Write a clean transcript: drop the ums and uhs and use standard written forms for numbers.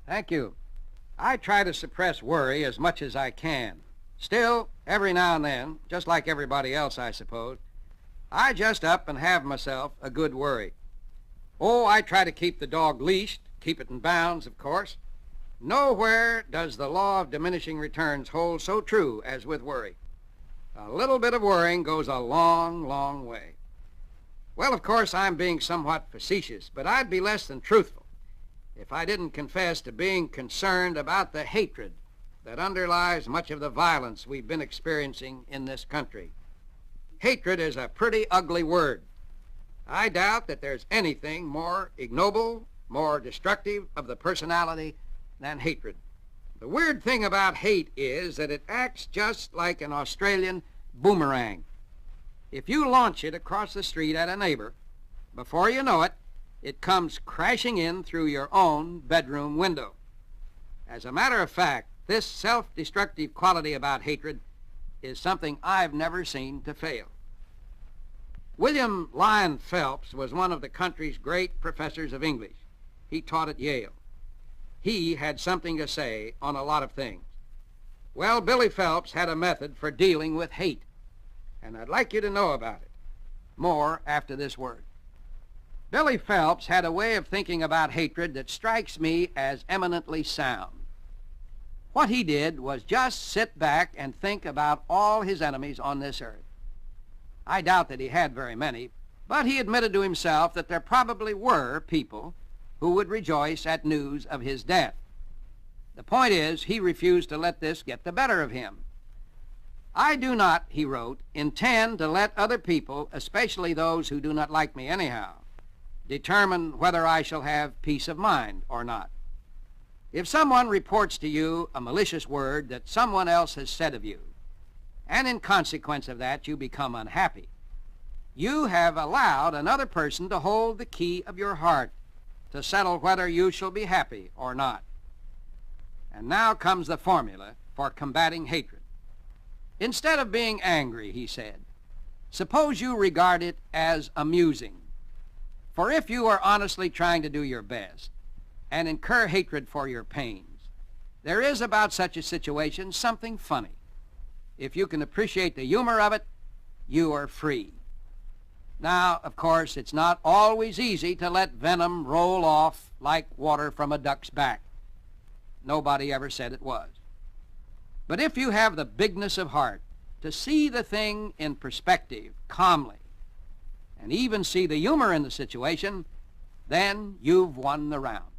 Thank you. I try to suppress worry as much as I can. Still, every now and then, just like everybody else, I suppose, I just up and have myself a good worry. Oh, I try to keep the dog leashed, keep it in bounds, of course. Nowhere does the law of diminishing returns hold so true as with worry. A little bit of worrying goes a long, long way. Well, of course, I'm being somewhat facetious, but I'd be less than truthful if I didn't confess to being concerned about the hatred that underlies much of the violence we've been experiencing in this country. Hatred is a pretty ugly word. I doubt that there's anything more ignoble, more destructive of the personality than hatred. The weird thing about hate is that it acts just like an Australian boomerang. If you launch it across the street at a neighbor, before you know it, it comes crashing in through your own bedroom window. As a matter of fact, this self-destructive quality about hatred is something I've never seen to fail. William Lyon Phelps was one of the country's great professors of English. He taught at Yale. He had something to say on a lot of things. Well, Billy Phelps had a method for dealing with hate, and I'd like you to know about it. More after this word. Billy Phelps had a way of thinking about hatred that strikes me as eminently sound. What he did was just sit back and think about all his enemies on this earth. I doubt that he had very many, but he admitted to himself that there probably were people who would rejoice at news of his death. The point is, he refused to let this get the better of him. I do not, he wrote, intend to let other people, especially those who do not like me anyhow, determine whether I shall have peace of mind or not. If someone reports to you a malicious word that someone else has said of you, and in consequence of that you become unhappy, you have allowed another person to hold the key of your heart to settle whether you shall be happy or not. And now comes the formula for combating hatred. Instead of being angry, he said, suppose you regard it as amusing. For if you are honestly trying to do your best and incur hatred for your pains, there is about such a situation something funny. If you can appreciate the humor of it, you are free. Now, of course, it's not always easy to let venom roll off like water from a duck's back. Nobody ever said it was. But if you have the bigness of heart to see the thing in perspective calmly, and even see the humor in the situation, then you've won the round.